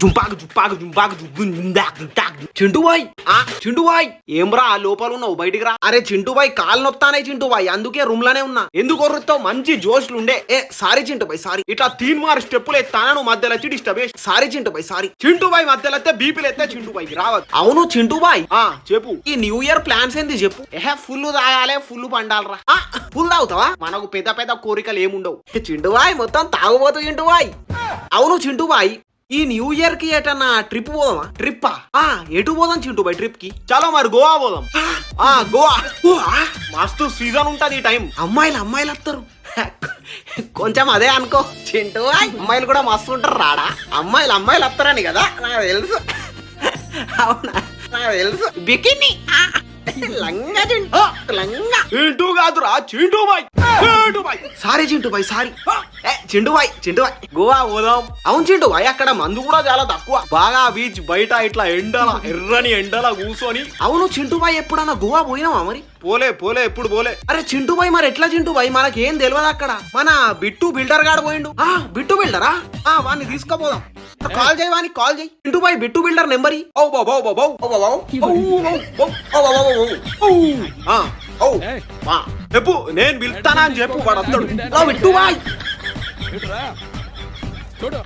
జుంపాకు జుంపాకు జుంపాకు చింటూబాయ్ చింటూబాయ్ ఏమ్రా లోపల ఉన్నావు బయటికి రా. అరే చింటూబాయ్ కాలు నొత్తానే చింటూబాయ్, అందుకే రూమ్ లోనే ఉన్నా. ఎందుకు కొర్రుతావు? మంచి జోష్లు ఉండే. Sorry Chintu bhai sorry. ఇట్లా 3 స్టెప్పులు ఎత్తానా నువ్వు మధ్యలో వచ్చి డిస్టర్బ్ చేసి. Sorry Chintu bhai sorry. చింటూబాయ్ మధ్యలో ఎత్తే బీపీలు ఎత్తే చింటూబాయ్కి రావద్దు. అవును చింటూబాయ్ చెప్పు, ఈ న్యూ ఇయర్ ప్లాన్స్ ఏంది చెప్పు. ఫుల్ తాగాలే, ఫుల్ పండాలరా. ఫుల్ తాగుతావా? మనకు పెద్ద పెద్ద కోరికలు ఏముండవు చింటూబాయ్, మొత్తం తాగుబోతు చింటూబాయ్. అవును చింటూబాయ్, ఈ న్యూ ఇయర్ కి ఎటన్నా ట్రిప్ పోదామా? ట్రిప్పా? ఎటు పోదాం చింటూబాయ్ ట్రిప్ కి? చలో మరి గోవా పోదాం. గోవా మస్తు సీజన్ ఉంటది ఈ టైం. అమ్మాయిలు వస్తారు కొంచెం అదే అనుకో చింటూ. అమ్మాయిలు కూడా మస్తు ఉంటారు రాడా. అమ్మాయిలు వస్తారని కదా నాకు తెలుసు. అవునా, నాకు తెలుసు. బికిని లంగా చింటూ కాదురా చింటూబాయ్. Sorry Chintu bhai sorry. చింటూబాయ్ గోవా పోదాం. అవును చింటూబాయ్, అక్కడ మందు కూడా చాలా తక్కువ. బాగా బీచ్ బయట ఇట్లా ఎర్రని ఎండల కూర్చొని. అవును చింటూబాయ్, ఎప్పుడన్నా గోవా పోయినావా మరి? పోలే ఎప్పుడు పోలే. అరే చింటూబాయ్ మరి ఎట్లా చింటూబాయ్, మనకేం తెలియదు అక్కడ. మన బిట్టు బిల్డర్ గాడు పోయిండు. బిట్టు బిల్డరా? వాడిని తీసుకుపోదాం. కాల్ చేయి చింటూబాయ్. బిట్టు బిల్డర్ నెంబర్ చెప్పు, నేను పిలుస్తానా అని చెప్పు. వాడు వస్తాడు. బిట్టు బాయ్ చూడు